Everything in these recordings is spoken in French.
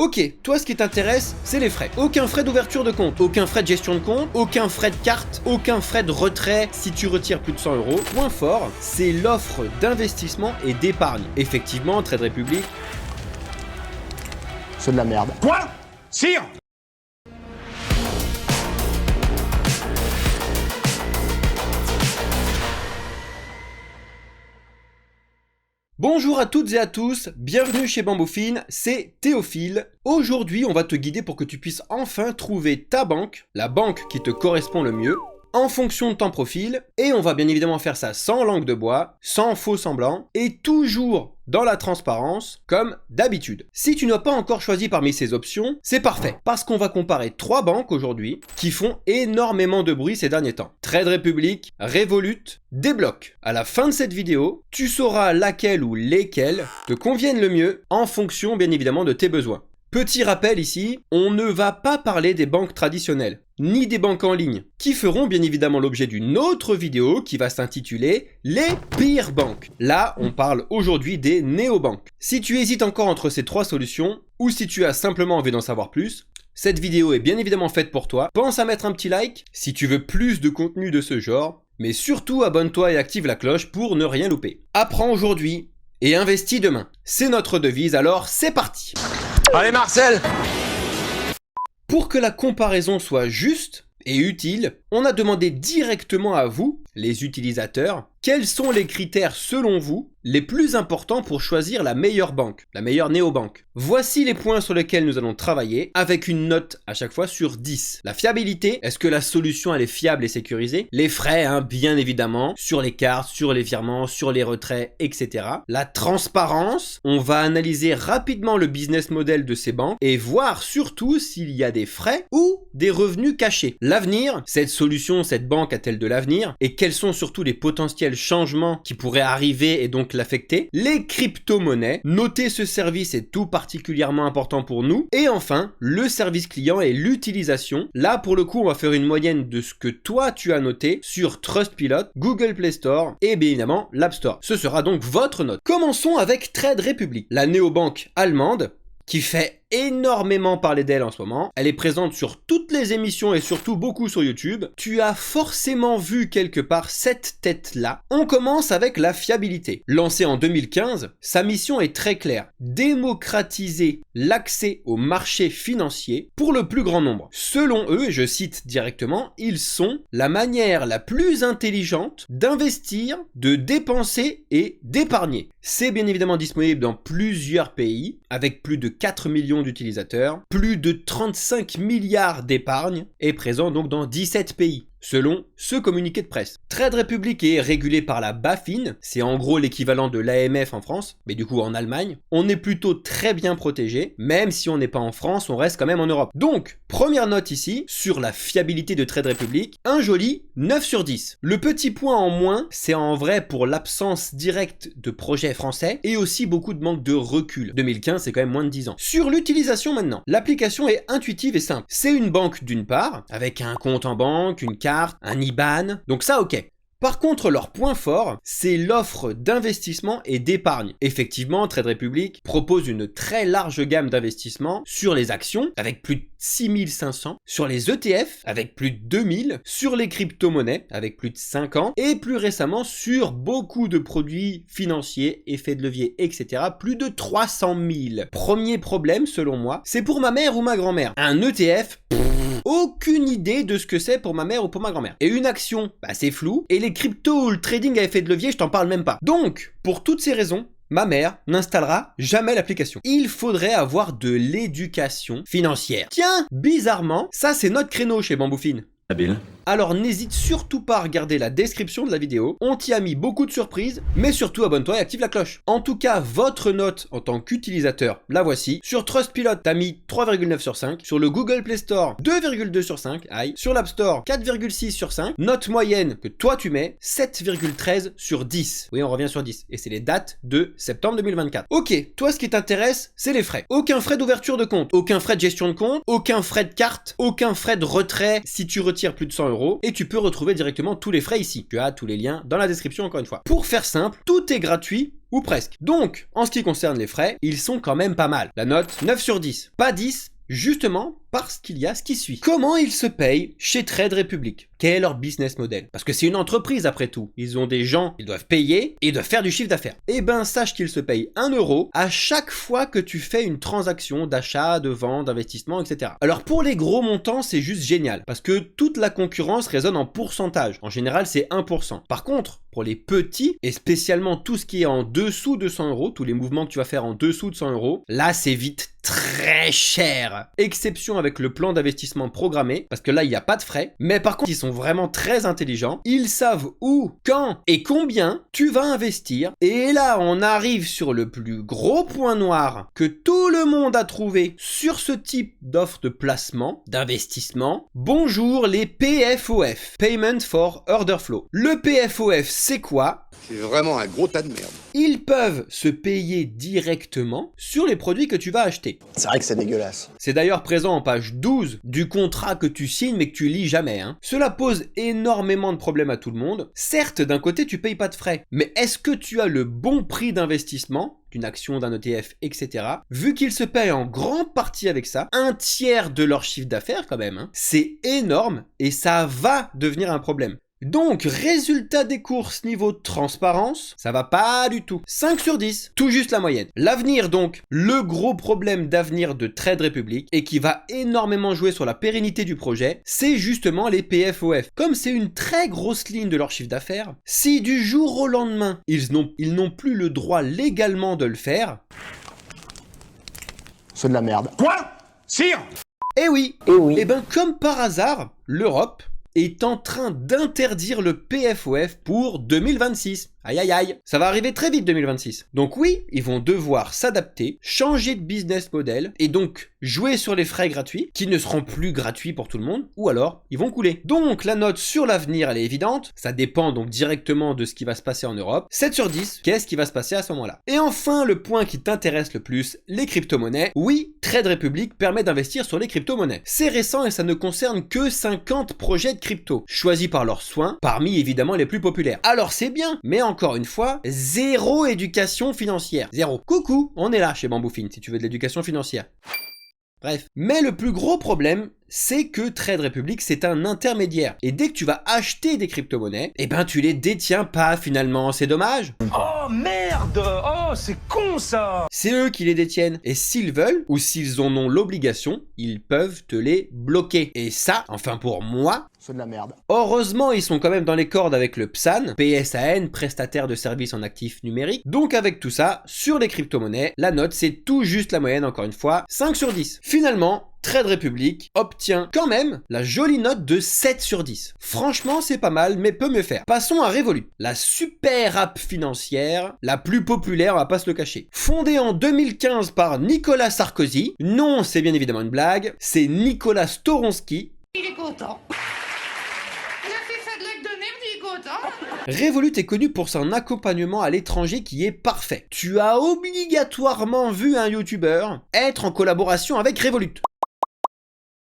Ok, toi ce qui t'intéresse, c'est les frais. Aucun frais d'ouverture de compte, aucun frais de gestion de compte, aucun frais de carte, aucun frais de retrait si tu retires plus de 100 euros. Point fort, c'est l'offre d'investissement et d'épargne. Effectivement, Trade Republic, c'est de la merde. Quoi? Sire! Bonjour à toutes et à tous, bienvenue chez Bamboufine, c'est Théophile. Aujourd'hui, on va te guider pour que tu puisses enfin trouver ta banque, la banque qui te correspond le mieux, en fonction de ton profil, et on va bien évidemment faire ça sans langue de bois, sans faux semblants, et toujours dans la transparence, comme d'habitude. Si tu n'as pas encore choisi parmi ces options, c'est parfait, parce qu'on va comparer 3 banques aujourd'hui qui font énormément de bruit ces derniers temps. Trade Republic, Revolut, Débloque. À la fin de cette vidéo, tu sauras laquelle ou lesquelles te conviennent le mieux en fonction bien évidemment de tes besoins. Petit rappel ici, on ne va pas parler des banques traditionnelles, ni des banques en ligne, qui feront bien évidemment l'objet d'une autre vidéo qui va s'intituler « Les pires banques ». Là, on parle aujourd'hui des néobanques. Si tu hésites encore entre ces 3 solutions, ou si tu as simplement envie d'en savoir plus, cette vidéo est bien évidemment faite pour toi. Pense à mettre un petit like si tu veux plus de contenu de ce genre, mais surtout abonne-toi et active la cloche pour ne rien louper. Apprends aujourd'hui et investis demain. C'est notre devise, alors c'est parti! Allez Marcel! Pour que la comparaison soit juste et utile, on a demandé directement à vous, les utilisateurs, quels sont les critères selon vous les plus importants pour choisir la meilleure banque, la meilleure néobanque. Voici les points sur lesquels nous allons travailler avec une note à chaque fois sur 10. La fiabilité, est-ce que la solution elle est fiable et sécurisée? Les frais, bien évidemment, sur les cartes, sur les virements, sur les retraits, etc. La transparence, on va analyser rapidement le business model de ces banques et voir surtout s'il y a des frais ou des revenus cachés. L'avenir, cette solution, cette banque a-t-elle de l'avenir? Et quels sont surtout les potentiels changements qui pourraient arriver et donc l'affecter? Les crypto-monnaies, noter ce service est tout particulièrement important pour nous. Et enfin, le service client et l'utilisation. Là, pour le coup, on va faire une moyenne de ce que toi tu as noté sur Trustpilot, Google Play Store et bien évidemment l'App Store. Ce sera donc votre note. Commençons avec Trade Republic, la néobanque allemande qui fait énormément parler d'elle en ce moment. Elle est présente sur toutes les émissions et surtout beaucoup sur YouTube. Tu as forcément vu quelque part cette tête-là. On commence avec la fiabilité. Lancée en 2015, sa mission est très claire. Démocratiser l'accès au marché financier pour le plus grand nombre. Selon eux, et je cite directement, ils sont la manière la plus intelligente d'investir, de dépenser et d'épargner. C'est bien évidemment disponible dans plusieurs pays avec plus de 4 millions d'utilisateurs, plus de 35 milliards d'épargne est présent donc dans 17 pays. Selon ce communiqué de presse. Trade Republic est régulé par la BaFin, c'est en gros l'équivalent de l'AMF en France, mais du coup en Allemagne. On est plutôt très bien protégé, même si on n'est pas en France, on reste quand même en Europe. Donc, première note ici, sur la fiabilité de Trade Republic, un joli 9 sur 10. Le petit point en moins, c'est en vrai pour l'absence directe de projets français et aussi beaucoup de manque de recul. 2015, c'est quand même moins de 10 ans. Sur l'utilisation maintenant, l'application est intuitive et simple. C'est une banque d'une part, avec un compte en banque, une carte, un IBAN, donc ça ok. Par contre, leur point fort, c'est l'offre d'investissement et d'épargne. Effectivement, Trade Republic propose une très large gamme d'investissements sur les actions, avec plus de 6500, sur les ETF, avec plus de 2000, sur les crypto-monnaies, avec plus de 5 ans, et plus récemment sur beaucoup de produits financiers, effets de levier, etc., plus de 300 000. Premier problème, selon moi, c'est pour ma mère ou ma grand-mère. Un ETF, aucune idée de ce que c'est pour ma mère ou pour ma grand-mère. Et une action, c'est flou. Et les cryptos ou le trading à effet de levier, je t'en parle même pas. Donc, pour toutes ces raisons, ma mère n'installera jamais l'application. Il faudrait avoir de l'éducation financière. Tiens, bizarrement, ça c'est notre créneau chez Bamboufine. Habile. Alors n'hésite surtout pas à regarder la description de la vidéo, on t'y a mis beaucoup de surprises, mais surtout abonne-toi et active la cloche. En tout cas, votre note en tant qu'utilisateur, la voici. Sur Trustpilot, t'as mis 3,9 sur 5. Sur le Google Play Store, 2,2 sur 5. Aïe. Sur l'App Store, 4,6 sur 5. Note moyenne que toi tu mets, 7,13 sur 10. Oui, on revient sur 10. Et c'est les dates de septembre 2024. Ok, toi ce qui t'intéresse, c'est les frais. Aucun frais d'ouverture de compte, aucun frais de gestion de compte, aucun frais de carte, aucun frais de retrait si tu retires plus de 100 euros. Et tu peux retrouver directement tous les frais ici. Tu as tous les liens dans la description encore une fois. Pour faire simple, tout est gratuit ou presque. Donc, en ce qui concerne les frais, ils sont quand même pas mal. La note 9 sur 10. Pas 10, justement parce qu'il y a ce qui suit. Comment ils se payent chez Trade Republic? Quel est leur business model? Parce que c'est une entreprise après tout. Ils ont des gens, ils doivent payer et ils doivent faire du chiffre d'affaires. Eh ben, sache qu'ils se payent 1 euro à chaque fois que tu fais une transaction d'achat, de vente, d'investissement, etc. Alors pour les gros montants, c'est juste génial parce que toute la concurrence résonne en pourcentage. En général, c'est 1%. Par contre, pour les petits, et spécialement tout ce qui est en dessous de 100 euros, tous les mouvements que tu vas faire en dessous de 100 euros, là c'est vite très cher. Exception avec le plan d'investissement programmé, parce que là il n'y a pas de frais, mais par contre ils sont vraiment très intelligents, ils savent où, quand et combien tu vas investir, et là on arrive sur le plus gros point noir que tout le monde a trouvé sur ce type d'offre de placement, d'investissement. Bonjour les PFOF, Payment for Order Flow. Le PFOF c'est quoi? C'est vraiment un gros tas de merde. Ils peuvent se payer directement sur les produits que tu vas acheter. C'est vrai que c'est dégueulasse. C'est d'ailleurs présent en page 12 du contrat que tu signes mais que tu lis jamais. Cela pose énormément de problèmes à tout le monde. Certes, d'un côté, tu payes pas de frais, mais est-ce que tu as le bon prix d'investissement d'une action, d'un ETF, etc. Vu qu'ils se payent en grande partie avec ça, un tiers de leur chiffre d'affaires quand même, c'est énorme et ça va devenir un problème. Donc, résultat des courses niveau transparence, ça va pas du tout. 5 sur 10, tout juste la moyenne. L'avenir donc, le gros problème d'avenir de Trade Republic et qui va énormément jouer sur la pérennité du projet, c'est justement les PFOF. Comme c'est une très grosse ligne de leur chiffre d'affaires, si du jour au lendemain, ils n'ont plus le droit légalement de le faire... C'est de la merde. Quoi? Sire? Eh oui. oui. Eh ben comme par hasard, l'Europe est en train d'interdire le PFOF pour 2026. Aïe aïe aïe, ça va arriver très vite 2026. Donc oui, ils vont devoir s'adapter, changer de business model et donc jouer sur les frais gratuits qui ne seront plus gratuits pour tout le monde ou alors ils vont couler. Donc la note sur l'avenir elle est évidente, ça dépend donc directement de ce qui va se passer en Europe. 7 sur 10, qu'est-ce qui va se passer à ce moment-là? Et enfin le point qui t'intéresse le plus, les crypto-monnaies. Oui, Trade Republic permet d'investir sur les crypto-monnaies. C'est récent et ça ne concerne que 50 projets de crypto, choisis par leurs soins, parmi évidemment les plus populaires. Alors c'est bien, mais encore une fois, zéro éducation financière. Zéro. Coucou, on est là chez Bamboufine si tu veux de l'éducation financière. Bref. Mais le plus gros problème, c'est que Trade Republic, c'est un intermédiaire. Et dès que tu vas acheter des crypto-monnaies, eh ben tu les détiens pas finalement, c'est dommage. Oh merde! Oh c'est con ça! C'est eux qui les détiennent. Et s'ils veulent, ou s'ils en ont l'obligation, ils peuvent te les bloquer. Et ça, enfin pour moi, C'est de la merde. heureusement, ils sont quand même dans les cordes avec le PSAN, PSAN, prestataire de services en actifs numériques. Donc avec tout ça, sur les crypto-monnaies, la note c'est tout juste la moyenne encore une fois, 5 sur 10. Finalement, Trade Republic obtient quand même la jolie note de 7 sur 10. Franchement, c'est pas mal, mais peut mieux faire. Passons à Revolut, la super app financière, la plus populaire, on va pas se le cacher. Fondée en 2015 par Nicolas Sarkozy, non, c'est bien évidemment une blague, c'est Nicolas Storonsky. Il est content. Il a fait ça de l'acte de merde, il est content. Revolut est connu pour son accompagnement à l'étranger qui est parfait. Tu as obligatoirement vu un YouTuber être en collaboration avec Revolut.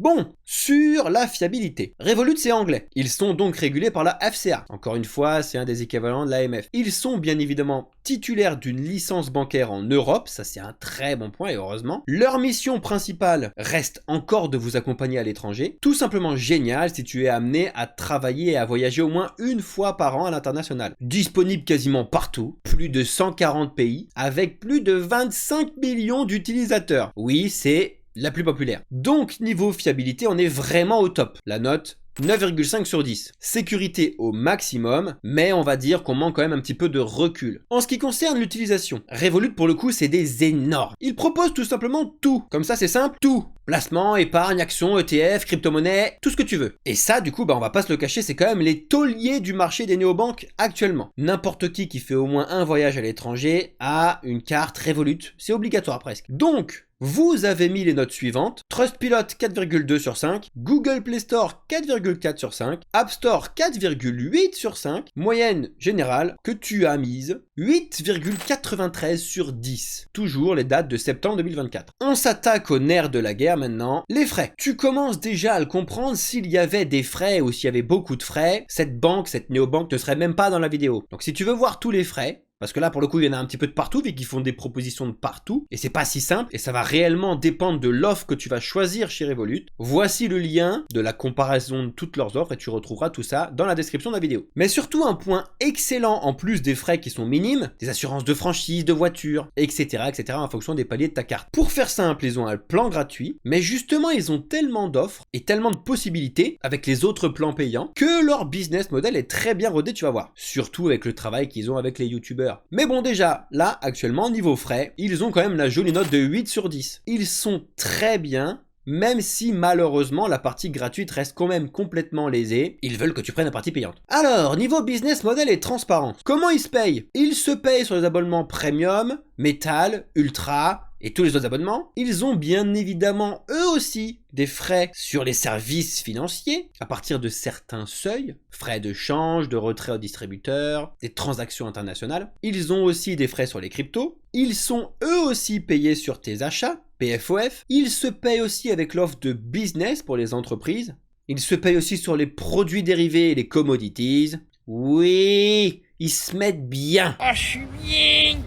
Bon, sur la fiabilité. Revolut c'est anglais. Ils sont donc régulés par la FCA. Encore une fois, c'est un des équivalents de l'AMF. Ils sont bien évidemment titulaires d'une licence bancaire en Europe, ça c'est un très bon point et heureusement. Leur mission principale reste encore de vous accompagner à l'étranger. Tout simplement génial si tu es amené à travailler et à voyager au moins une fois par an à l'international. Disponible quasiment partout, plus de 140 pays, avec plus de 25 millions d'utilisateurs. Oui, c'est la plus populaire. Donc, niveau fiabilité, on est vraiment au top. La note 9,5 sur 10. Sécurité au maximum, mais on va dire qu'on manque quand même un petit peu de recul. En ce qui concerne l'utilisation, Revolut pour le coup c'est des énormes. Ils proposent tout simplement tout. Comme ça c'est simple, tout. Placement, épargne, actions, ETF, crypto-monnaie, tout ce que tu veux. Et ça du coup on va pas se le cacher, c'est quand même les tauliers du marché des néobanques actuellement. N'importe qui fait au moins un voyage à l'étranger a une carte Revolut. C'est obligatoire presque. Donc, vous avez mis les notes suivantes. Trustpilot 4,2 sur 5, Google Play Store 4,4 sur 5, App Store 4,8 sur 5, moyenne générale que tu as mise 8,93 sur 10. Toujours les dates de septembre 2024. On s'attaque au nerf de la guerre maintenant, les frais. Tu commences déjà à le comprendre, s'il y avait des frais ou s'il y avait beaucoup de frais, cette banque, cette néobanque ne serait même pas dans la vidéo. Donc si tu veux voir tous les frais, parce que là pour le coup il y en a un petit peu de partout vu qu'ils font des propositions de partout et c'est pas si simple et ça va réellement dépendre de l'offre que tu vas choisir chez Revolut. Voici le lien de la comparaison de toutes leurs offres et tu retrouveras tout ça dans la description de la vidéo. Mais surtout un point excellent en plus des frais qui sont minimes, des assurances de franchise, de voiture, etc. en fonction des paliers de ta carte. Pour faire simple, ils ont un plan gratuit, mais justement ils ont tellement d'offres et tellement de possibilités avec les autres plans payants que leur business model est très bien rodé, tu vas voir. Surtout avec le travail qu'ils ont avec les youtubeurs. Mais bon déjà, là actuellement niveau frais, ils ont quand même la jolie note de 8 sur 10. Ils sont très bien, même si malheureusement la partie gratuite reste quand même complètement lésée, ils veulent que tu prennes la partie payante. Alors, niveau business model et transparence, comment ils se payent? Ils se payent sur les abonnements premium, métal, ultra et tous les autres abonnements. Ils ont bien évidemment eux aussi des frais sur les services financiers à partir de certains seuils, frais de change, de retrait au distributeur, des transactions internationales. Ils ont aussi des frais sur les cryptos. Ils sont eux aussi payés sur tes achats, PFOF. Ils se payent aussi avec l'offre de business pour les entreprises. Ils se payent aussi sur les produits dérivés et les commodities. Oui, ils se mettent bien. Oh, je suis bien.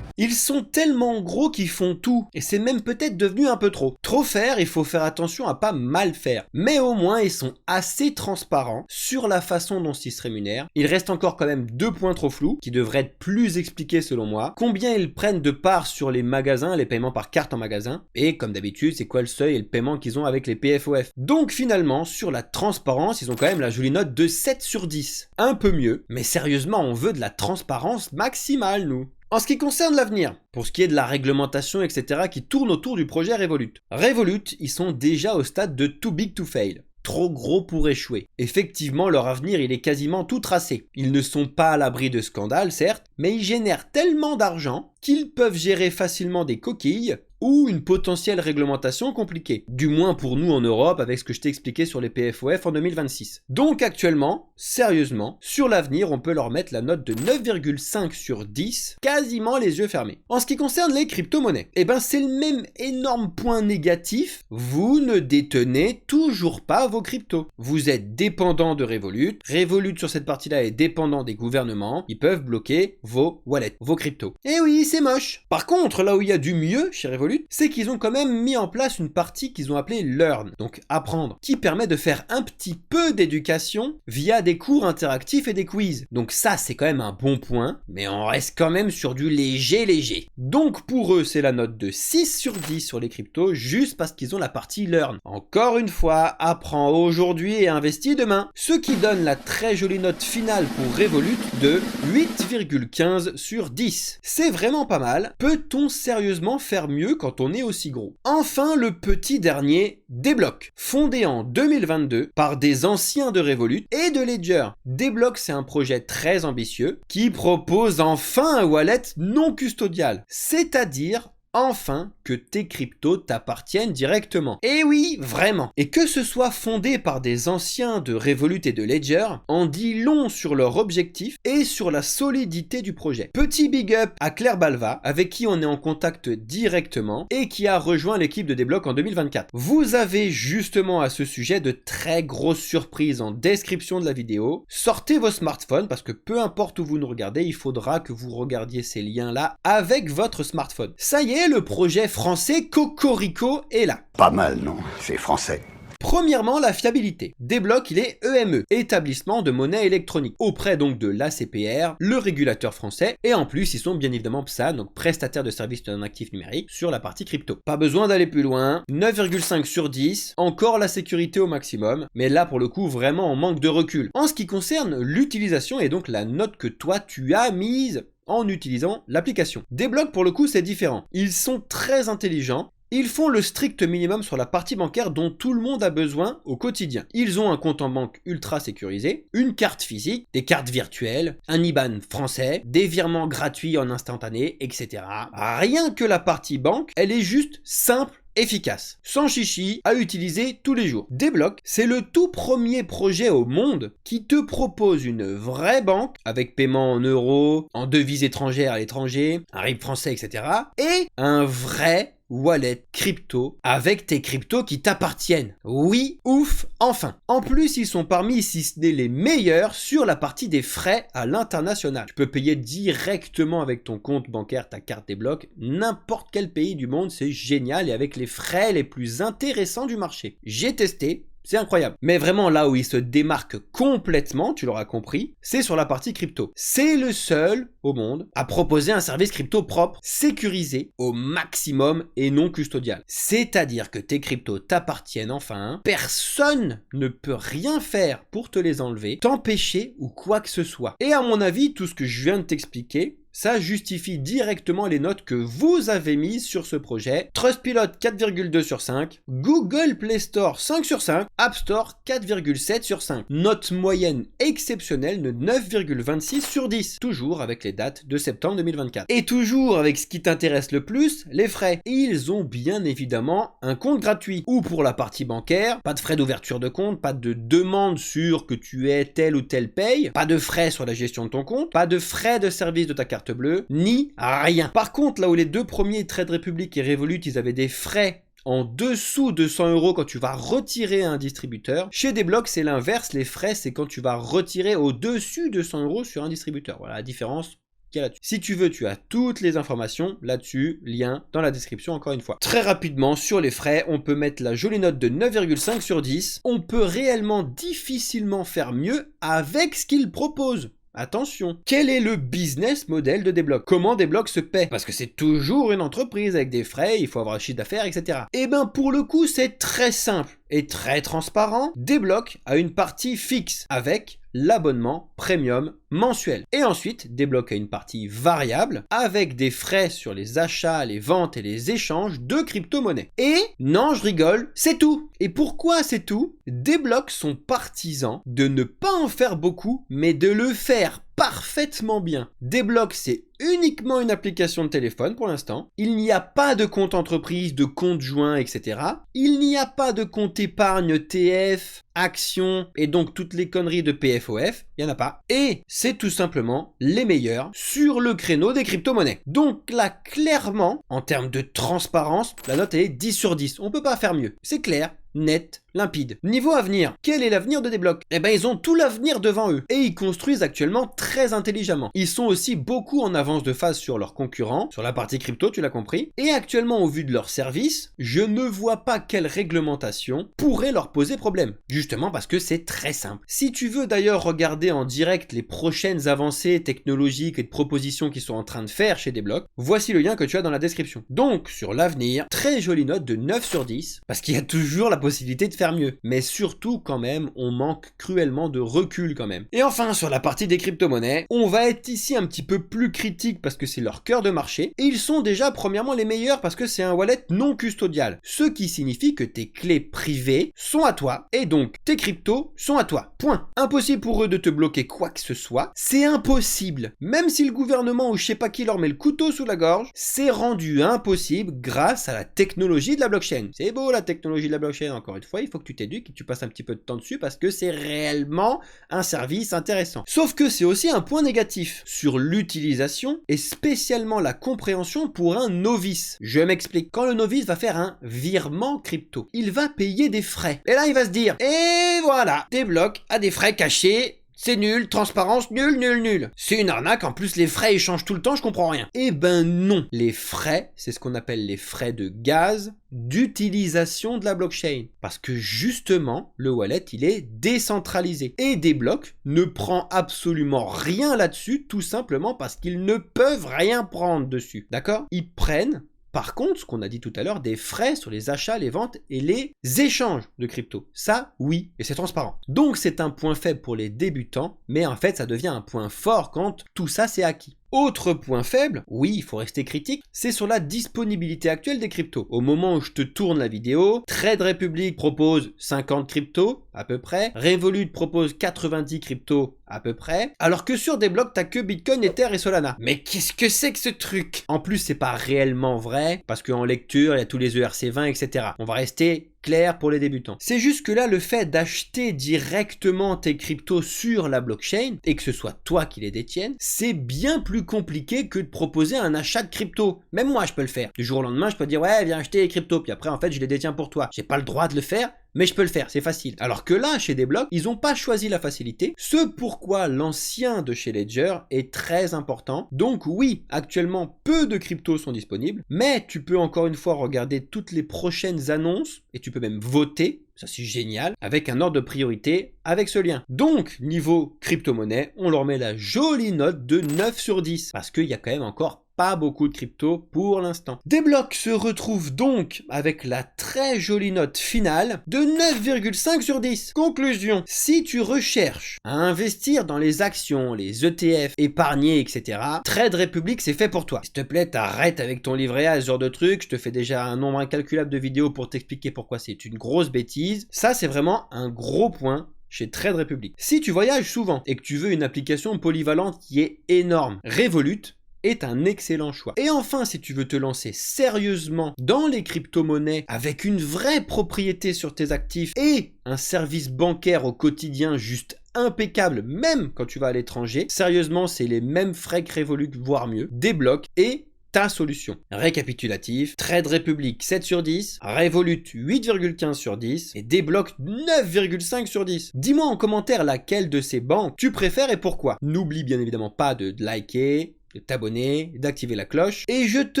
Ils sont tellement gros qu'ils font tout, et c'est même peut-être devenu un peu trop. Trop faire, il faut faire attention à pas mal faire. Mais au moins, ils sont assez transparents sur la façon dont ils se rémunèrent. Il reste encore quand même 2 points trop flous, qui devraient être plus expliqués selon moi. Combien ils prennent de parts sur les magasins, les paiements par carte en magasin, et comme d'habitude, c'est quoi le seuil et le paiement qu'ils ont avec les PFOF. Donc finalement, sur la transparence, ils ont quand même la jolie note de 7 sur 10. Un peu mieux, mais sérieusement, on veut de la transparence maximale, nous. En ce qui concerne l'avenir, pour ce qui est de la réglementation, etc. qui tourne autour du projet Revolut. Revolut, ils sont déjà au stade de too big to fail. Trop gros pour échouer. Effectivement, leur avenir, il est quasiment tout tracé. Ils ne sont pas à l'abri de scandales, certes, mais ils génèrent tellement d'argent qu'ils peuvent gérer facilement des coquilles ou une potentielle réglementation compliquée. Du moins pour nous en Europe avec ce que je t'ai expliqué sur les PFOF en 2026. Donc actuellement, sérieusement, sur l'avenir, on peut leur mettre la note de 9,5 sur 10, quasiment les yeux fermés. En ce qui concerne les crypto-monnaies, eh ben c'est le même énorme point négatif, vous ne détenez toujours pas vos cryptos. Vous êtes dépendant de Revolut, Revolut sur cette partie-là est dépendant des gouvernements, ils peuvent bloquer vos wallets, vos cryptos. Et oui, c'est moche. Par contre, là où il y a du mieux chez Revolut, c'est qu'ils ont quand même mis en place une partie qu'ils ont appelée Learn, donc apprendre, qui permet de faire un petit peu d'éducation via des cours interactifs et des quiz. Donc ça, c'est quand même un bon point, mais on reste quand même sur du léger. Donc pour eux, c'est la note de 6 sur 10 sur les cryptos, juste parce qu'ils ont la partie Learn. Encore une fois, apprends aujourd'hui et investis demain. Ce qui donne la très jolie note finale pour Revolut de 8,15 sur 10. C'est vraiment pas mal. Peut-on sérieusement faire mieux quand on est aussi gros? Enfin, le petit dernier, Débloc, fondé en 2022 par des anciens de Revolut et de Ledger. Débloc, c'est un projet très ambitieux qui propose enfin un wallet non custodial, c'est-à-dire enfin que tes cryptos t'appartiennent directement. Et oui, vraiment. Et que ce soit fondé par des anciens de Revolut et de Ledger, en dit long sur leur objectif et sur la solidité du projet. Petit big up à Claire Balva, avec qui on est en contact directement et qui a rejoint l'équipe de Débloc en 2024. Vous avez justement à ce sujet de très grosses surprises en description de la vidéo. Sortez vos smartphones parce que peu importe où vous nous regardez, il faudra que vous regardiez ces liens-là avec votre smartphone. Ça y est, le projet français Cocorico est là. Pas mal, non? C'est français. Premièrement, la fiabilité. Débloc, il est EME, établissement de monnaie électronique, auprès donc de l'ACPR, le régulateur français, et en plus, ils sont bien évidemment PSAN, donc prestataire de services d'un actif numérique, sur la partie crypto. Pas besoin d'aller plus loin, 9,5 sur 10, encore la sécurité au maximum, mais là pour le coup, vraiment on manque de recul. En ce qui concerne l'utilisation et donc la note que toi tu as mise en utilisant l'application. Débloc pour le coup c'est différent. Ils sont très intelligents. Ils font le strict minimum sur la partie bancaire dont tout le monde a besoin au quotidien. Ils ont un compte en banque ultra sécurisé, une carte physique, des cartes virtuelles, un IBAN français, des virements gratuits en instantané, etc. Rien que la partie banque, elle est juste simple, efficace, sans chichi, à utiliser tous les jours. Débloc, c'est le tout premier projet au monde qui te propose une vraie banque avec paiement en euros, en devises étrangères à l'étranger, un RIB français, etc. et un vrai wallet crypto avec tes cryptos qui t'appartiennent. Oui, ouf, enfin. En plus, ils sont parmi, si ce n'est les meilleurs, sur la partie des frais à l'international. Tu peux payer directement avec ton compte bancaire ta carte débloque, n'importe quel pays du monde, c'est génial et avec les frais les plus intéressants du marché. J'ai testé. C'est incroyable. Mais vraiment là où il se démarque complètement, tu l'auras compris, c'est sur la partie crypto. C'est le seul au monde à proposer un service crypto propre, sécurisé au maximum et non custodial. C'est-à-dire que tes cryptos t'appartiennent enfin, personne ne peut rien faire pour te les enlever, t'empêcher ou quoi que ce soit. Et à mon avis, tout ce que je viens de t'expliquer, ça justifie directement les notes que vous avez mises sur ce projet. Trustpilot 4,2 sur 5, Google Play Store 5 sur 5, App Store 4,7 sur 5. Note moyenne exceptionnelle de 9,26 sur 10. Toujours avec les dates de septembre 2024. Et toujours avec ce qui t'intéresse le plus, les frais. Et ils ont bien évidemment un compte gratuit. Ou pour la partie bancaire, pas de frais d'ouverture de compte, pas de demande sur que tu aies telle ou telle paye, pas de frais sur la gestion de ton compte, pas de frais de service de ta carte bleue, ni rien. Par contre, là où les deux premiers, Trade Republic et Revolut, ils avaient des frais en dessous de 100 € quand tu vas retirer un distributeur, chez Desblocs, c'est l'inverse. Les frais, c'est quand tu vas retirer au-dessus de 100 € sur un distributeur. Voilà la différence qu'il y a là-dessus. Si tu veux, tu as toutes les informations là-dessus, lien dans la description encore une fois. Très rapidement, sur les frais, on peut mettre la jolie note de 9,5 sur 10. On peut réellement difficilement faire mieux avec ce qu'ils proposent. Attention, quel est le business model de Desblocs? Comment Desblocs se paie? Parce que c'est toujours une entreprise avec des frais, il faut avoir un chiffre d'affaires, etc. Et ben pour le coup, c'est très simple et très transparent. Desblocs a une partie fixe avec l'abonnement premium mensuel. Et ensuite, Desblocs a une partie variable avec des frais sur les achats, les ventes et les échanges de crypto-monnaies. Et non, je rigole, c'est tout. Et pourquoi c'est tout? Desblocs sont partisans de ne pas en faire beaucoup, mais de le faire parfaitement bien. Desblocs, c'est uniquement une application de téléphone pour l'instant. Il n'y a pas de compte entreprise, de compte joint, etc. Il n'y a pas de compte épargne TF, actions et donc toutes les conneries de PFOF. Il n'y en a pas. Et c'est tout simplement les meilleurs sur le créneau des crypto-monnaies. Donc là, clairement, en termes de transparence, la note est 10 sur 10. On peut pas faire mieux. C'est clair, net, limpide. Niveau avenir, quel est l'avenir de Desblocs? Eh ben ils ont tout l'avenir devant eux et ils construisent actuellement très intelligemment. Ils sont aussi beaucoup en avance de phase sur leurs concurrents, sur la partie crypto, tu l'as compris. Et actuellement, au vu de leur service, je ne vois pas quelle réglementation pourrait leur poser problème. Justement parce que c'est très simple. Si tu veux d'ailleurs regarder en direct les prochaines avancées technologiques et de propositions qu'ils sont en train de faire chez Desblocs, voici le lien que tu as dans la description. Donc sur l'avenir, très jolie note de 9 sur 10 parce qu'il y a toujours la possibilité de faire mieux. Mais surtout quand même, on manque cruellement de recul quand même. Et enfin, sur la partie des crypto-monnaies, on va être ici un petit peu plus critique parce que c'est leur cœur de marché. Et ils sont déjà premièrement les meilleurs parce que c'est un wallet non custodial. Ce qui signifie que tes clés privées sont à toi et donc tes cryptos sont à toi. Point. Impossible pour eux de te bloquer quoi que ce soit. C'est impossible. Même si le gouvernement ou je sais pas qui leur met le couteau sous la gorge, c'est rendu impossible grâce à la technologie de la blockchain. C'est beau la technologie de la blockchain, encore une fois, il faut que tu t'éduques et que tu passes un petit peu de temps dessus parce que c'est réellement un service intéressant. Sauf que c'est aussi un point négatif sur l'utilisation et spécialement la compréhension pour un novice. Je m'explique. Quand le novice va faire un virement crypto, il va payer des frais. Et là, il va se dire, et voilà, Desblocs a des frais cachés. C'est nul, transparence, nul, nul, nul. C'est une arnaque, en plus les frais ils changent tout le temps, je comprends rien. Eh ben non. Les frais, c'est ce qu'on appelle les frais de gaz d'utilisation de la blockchain. Parce que justement, le wallet, il est décentralisé. Et Desblocs ne prend absolument rien là-dessus, tout simplement parce qu'ils ne peuvent rien prendre dessus. D'accord? Ils prennent par contre, ce qu'on a dit tout à l'heure, des frais sur les achats, les ventes et les échanges de crypto. Ça, oui, et c'est transparent. Donc c'est un point faible pour les débutants, mais en fait ça devient un point fort quand tout ça c'est acquis. Autre point faible, oui, il faut rester critique, c'est sur la disponibilité actuelle des cryptos. Au moment où je te tourne la vidéo, Trade Republic propose 50 cryptos, à peu près. Revolut propose 90 cryptos, à peu près. Alors que sur Desblocs, t'as que Bitcoin, Ether et Solana. Mais qu'est-ce que c'est que ce truc? En plus, c'est pas réellement vrai, parce qu'en lecture, il y a tous les ERC20, etc. On va rester clair pour les débutants. C'est juste que là, le fait d'acheter directement tes cryptos sur la blockchain et que ce soit toi qui les détiennes, c'est bien plus compliqué que de proposer un achat de crypto. Même moi, je peux le faire. Du jour au lendemain, je peux dire ouais, viens acheter les cryptos, puis après, en fait, je les détiens pour toi. J'ai pas le droit de le faire, mais je peux le faire, c'est facile. Alors que là, chez Desblocs, ils n'ont pas choisi la facilité, ce pourquoi l'ancien de chez Ledger est très important. Donc oui, actuellement, peu de cryptos sont disponibles, mais tu peux encore une fois regarder toutes les prochaines annonces et tu peux même voter. Ça c'est génial, avec un ordre de priorité avec ce lien. Donc, niveau crypto-monnaie, on leur met la jolie note de 9 sur 10, parce qu'il y a quand même encore pas beaucoup de crypto pour l'instant. Desblocs se retrouve donc avec la très jolie note finale de 9,5 sur 10. Conclusion, si tu recherches à investir dans les actions, les ETF, épargner, etc., Trade Republic c'est fait pour toi. S'il te plaît, t'arrêtes avec ton livret A, ce genre de truc, je te fais déjà un nombre incalculable de vidéos pour t'expliquer pourquoi c'est une grosse bêtise. Ça c'est vraiment un gros point chez Trade Republic. Si tu voyages souvent et que tu veux une application polyvalente qui est énorme, Revolut est un excellent choix. Et enfin, si tu veux te lancer sérieusement dans les crypto-monnaies avec une vraie propriété sur tes actifs et un service bancaire au quotidien juste impeccable, même quand tu vas à l'étranger, sérieusement, c'est les mêmes frais que Revolut, voire mieux, Desblocs et ta solution. Récapitulatif, Trade Republic 7 sur 10, Revolut 8,15 sur 10 et Desblocs 9,5 sur 10. Dis-moi en commentaire laquelle de ces banques tu préfères et pourquoi. N'oublie bien évidemment pas de liker, de t'abonner, d'activer la cloche, et je te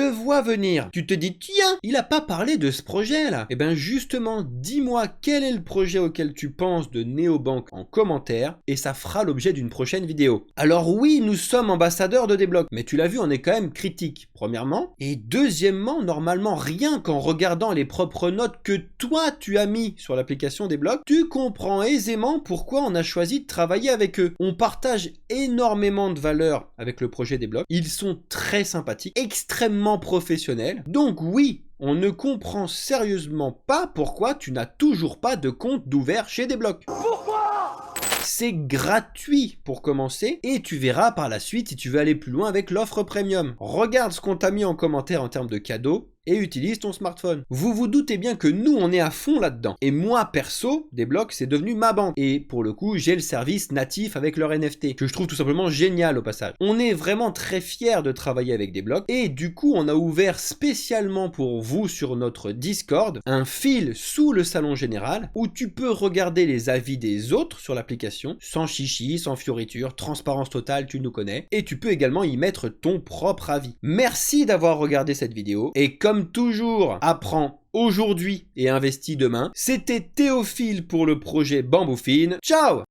vois venir. Tu te dis, tiens, il a pas parlé de ce projet là. Et bien justement, dis-moi quel est le projet auquel tu penses de Neobank en commentaire, et ça fera l'objet d'une prochaine vidéo. Alors oui, nous sommes ambassadeurs de Desblocs, mais tu l'as vu, on est quand même critique, premièrement, et deuxièmement, normalement, rien qu'en regardant les propres notes que toi tu as mis sur l'application Desblocs, tu comprends aisément pourquoi on a choisi de travailler avec eux. On partage énormément de valeurs avec le projet Desblocs. Ils sont très sympathiques, extrêmement professionnels. Donc oui, on ne comprend sérieusement pas pourquoi tu n'as toujours pas de compte d'ouvert chez Desblocs. Pourquoi ? C'est gratuit pour commencer et tu verras par la suite si tu veux aller plus loin avec l'offre premium. Regarde ce qu'on t'a mis en commentaire en termes de cadeaux et utilise ton smartphone. Vous vous doutez bien que nous, on est à fond là-dedans. Et moi, perso, Desblocs, c'est devenu ma banque. Et pour le coup, j'ai le service natif avec leur NFT, que je trouve tout simplement génial au passage. On est vraiment très fiers de travailler avec Desblocs. Et du coup, on a ouvert spécialement pour vous sur notre Discord un fil sous le salon général où tu peux regarder les avis des autres sur l'application, sans chichi, sans fioriture, transparence totale, tu nous connais. Et tu peux également y mettre ton propre avis. Merci d'avoir regardé cette vidéo. Et comme toujours, apprends aujourd'hui et investis demain. C'était Théophile pour le projet Bamboufine. Ciao!